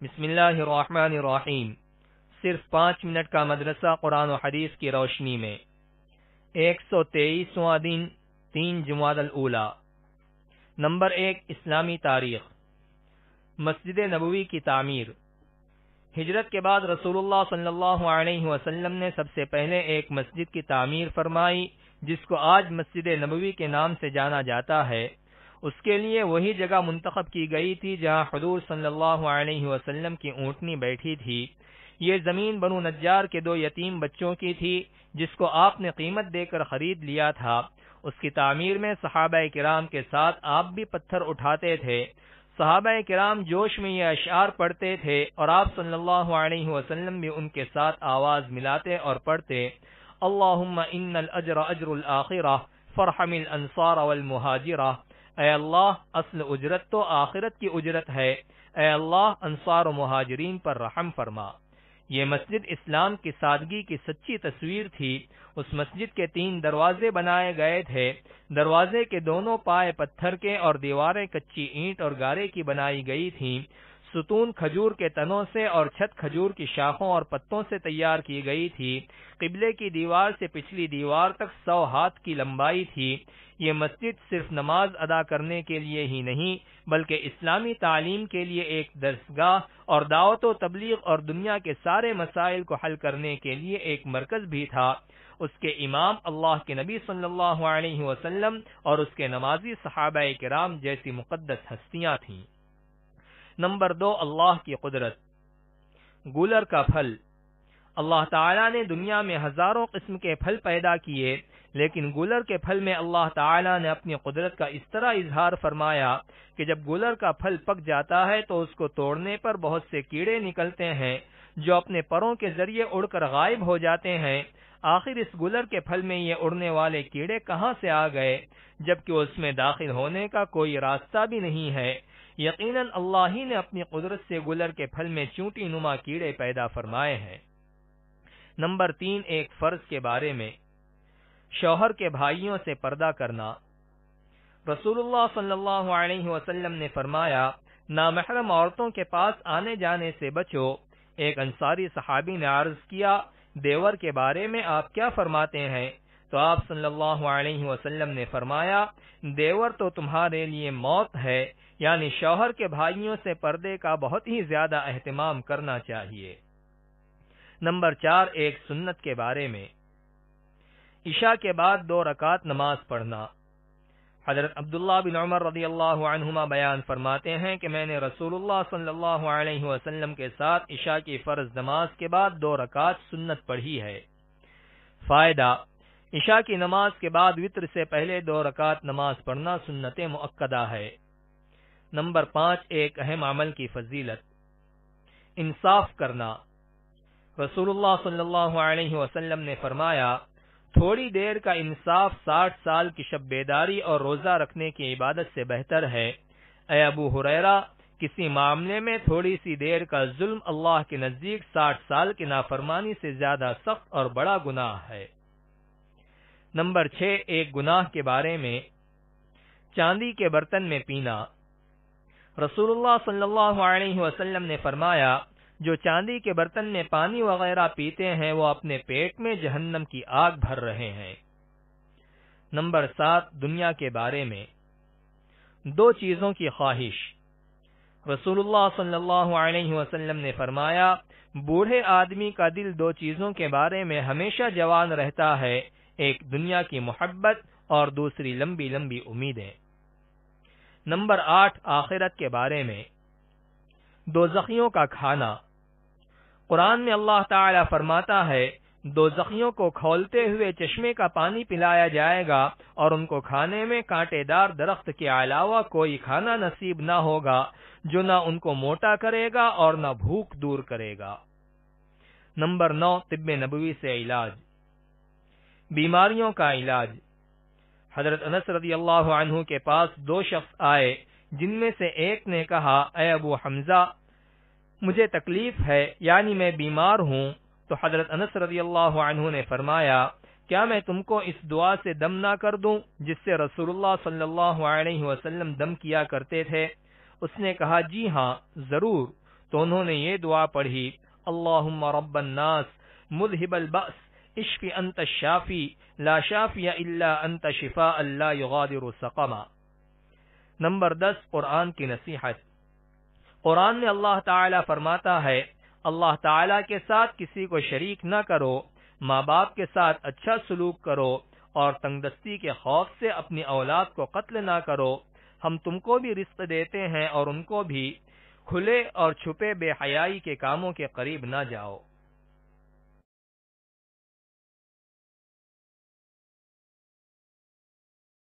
بسم اللہ الرحمن الرحیم۔ صرف 5 منٹ کا مدرسہ قرآن و حدیث کی روشنی میں 123واں دن 3 جمادی الاولی۔ نمبر 1، اسلامی تاریخ۔ مسجد نبوی کی تعمیر۔ ہجرت کے بعد رسول اللہ صلی اللہ علیہ وسلم نے سب سے پہلے ایک مسجد کی تعمیر فرمائی جس کو آج مسجد نبوی کے نام سے جانا جاتا ہے۔ اس کے لیے وہی جگہ منتخب کی گئی تھی جہاں حضور صلی اللہ علیہ وسلم کی اونٹنی بیٹھی تھی۔ یہ زمین بنو نجار کے 2 یتیم بچوں کی تھی جس کو آپ نے قیمت دے کر خرید لیا تھا۔ اس کی تعمیر میں صحابہ کرام کے ساتھ آپ بھی پتھر اٹھاتے تھے۔ صحابہ کرام جوش میں یہ اشعار پڑھتے تھے اور آپ صلی اللہ علیہ وسلم بھی ان کے ساتھ آواز ملاتے اور پڑھتے: اللہم ان الاجر اجر الآخرہ فرحم الانصار والمہاجرہ۔ اے اللہ، اصل اجرت تو آخرت کی اجرت ہے، اے اللہ انصار و مہاجرین پر رحم فرما۔ یہ مسجد اسلام کی سادگی کی سچی تصویر تھی۔ اس مسجد کے 3 دروازے بنائے گئے تھے۔ دروازے کے دونوں پائے پتھر کے اور دیواریں کچی اینٹ اور گارے کی بنائی گئی تھیں۔ ستون کھجور کے تنوں سے اور چھت کھجور کی شاخوں اور پتوں سے تیار کی گئی تھی۔ قبلے کی دیوار سے پچھلی دیوار تک 100 ہاتھ کی لمبائی تھی۔ یہ مسجد صرف نماز ادا کرنے کے لیے ہی نہیں بلکہ اسلامی تعلیم کے لیے ایک درسگاہ اور دعوت و تبلیغ اور دنیا کے سارے مسائل کو حل کرنے کے لیے ایک مرکز بھی تھا۔ اس کے امام اللہ کے نبی صلی اللہ علیہ وسلم اور اس کے نمازی صحابہ کرام جیسی مقدس ہستیاں تھیں۔ نمبر 2، اللہ کی قدرت۔ گولر کا پھل۔ اللہ تعالیٰ نے دنیا میں ہزاروں قسم کے پھل پیدا کیے، لیکن گولر کے پھل میں اللہ تعالیٰ نے اپنی قدرت کا اس طرح اظہار فرمایا کہ جب گولر کا پھل پک جاتا ہے تو اس کو توڑنے پر بہت سے کیڑے نکلتے ہیں جو اپنے پروں کے ذریعے اڑ کر غائب ہو جاتے ہیں۔ آخر اس گولر کے پھل میں یہ اڑنے والے کیڑے کہاں سے آ گئے جبکہ اس میں داخل ہونے کا کوئی راستہ بھی نہیں ہے؟ یقیناً اللہ ہی نے اپنی قدرت سے گولر کے پھل میں چونٹی نما کیڑے پیدا فرمائے ہیں۔ نمبر 3، ایک فرض کے بارے میں۔ شوہر کے بھائیوں سے پردہ کرنا۔ رسول اللہ صلی اللہ علیہ وسلم نے فرمایا: نامحرم عورتوں کے پاس آنے جانے سے بچو۔ ایک انصاری صحابی نے عرض کیا: دیور کے بارے میں آپ کیا فرماتے ہیں؟ تو آپ صلی اللہ علیہ وسلم نے فرمایا: دیور تو تمہارے لیے موت ہے، یعنی شوہر کے بھائیوں سے پردے کا بہت ہی زیادہ اہتمام کرنا چاہیے۔ نمبر 4، ایک سنت کے بارے میں۔ عشاء کے بعد 2 رکعت نماز پڑھنا۔ حضرت عبداللہ بن عمر رضی اللہ عنہما بیان فرماتے ہیں کہ میں نے رسول اللہ صلی اللہ علیہ وسلم کے ساتھ عشاء کی فرض نماز کے بعد 2 رکعت سنت پڑھی ہے۔ فائدہ: عشاء کی نماز کے بعد وتر سے پہلے 2 رکعت نماز پڑھنا سنت مؤکدہ ہے۔ نمبر 5، ایک اہم عمل کی فضیلت۔ انصاف کرنا۔ رسول اللہ صلی اللہ علیہ وسلم نے فرمایا: تھوڑی دیر کا انصاف 60 سال کی شب بیداری اور روزہ رکھنے کی عبادت سے بہتر ہے۔ اے ابو ہریرہ، کسی معاملے میں تھوڑی سی دیر کا ظلم اللہ کے نزدیک 60 سال کی نافرمانی سے زیادہ سخت اور بڑا گناہ ہے۔ نمبر 6، ایک گناہ کے بارے میں۔ چاندی کے برتن میں پینا۔ رسول اللہ صلی اللہ علیہ وسلم نے فرمایا: جو چاندی کے برتن میں پانی وغیرہ پیتے ہیں وہ اپنے پیٹ میں جہنم کی آگ بھر رہے ہیں۔ نمبر 7، دنیا کے بارے میں۔ 2 چیزوں کی خواہش۔ رسول اللہ صلی اللہ علیہ وسلم نے فرمایا: بوڑھے آدمی کا دل 2 چیزوں کے بارے میں ہمیشہ جوان رہتا ہے، ایک دنیا کی محبت اور دوسری لمبی لمبی امیدیں۔ نمبر 8، آخرت کے بارے میں۔ دوزخیوں کا کھانا۔ قرآن میں اللہ تعالی فرماتا ہے: دوزخیوں کو کھولتے ہوئے چشمے کا پانی پلایا جائے گا اور ان کو کھانے میں کانٹے دار درخت کے علاوہ کوئی کھانا نصیب نہ ہوگا جو نہ ان کو موٹا کرے گا اور نہ بھوک دور کرے گا۔ نمبر 9، طب نبوی سے علاج۔ بیماریوں کا علاج۔ حضرت انس رضی اللہ عنہ کے پاس 2 شخص آئے جن میں سے ایک نے کہا: اے ابو حمزہ، مجھے تکلیف ہے، یعنی میں بیمار ہوں۔ تو حضرت انس رضی اللہ عنہ نے فرمایا: کیا میں تم کو اس دعا سے دم نہ کر دوں جس سے رسول اللہ صلی اللہ علیہ وسلم دم کیا کرتے تھے؟ اس نے کہا: جی ہاں ضرور۔ تو انہوں نے یہ دعا پڑھی، اللہم رب الناس مذہب البأس اشف انت الشافی لا شافی الا انت شفاء لا یغادر سقما۔ نمبر 10، قرآن کی نصیحت۔ قرآن میں اللہ تعالی فرماتا ہے، اللہ تعالی کے ساتھ کسی کو شریک نہ کرو، ماں باپ کے ساتھ اچھا سلوک کرو، اور تنگدستی کے خوف سے اپنی اولاد کو قتل نہ کرو، ہم تم کو بھی رزق دیتے ہیں اور ان کو بھی، کھلے اور چھپے بے حیائی کے کاموں کے قریب نہ جاؤ۔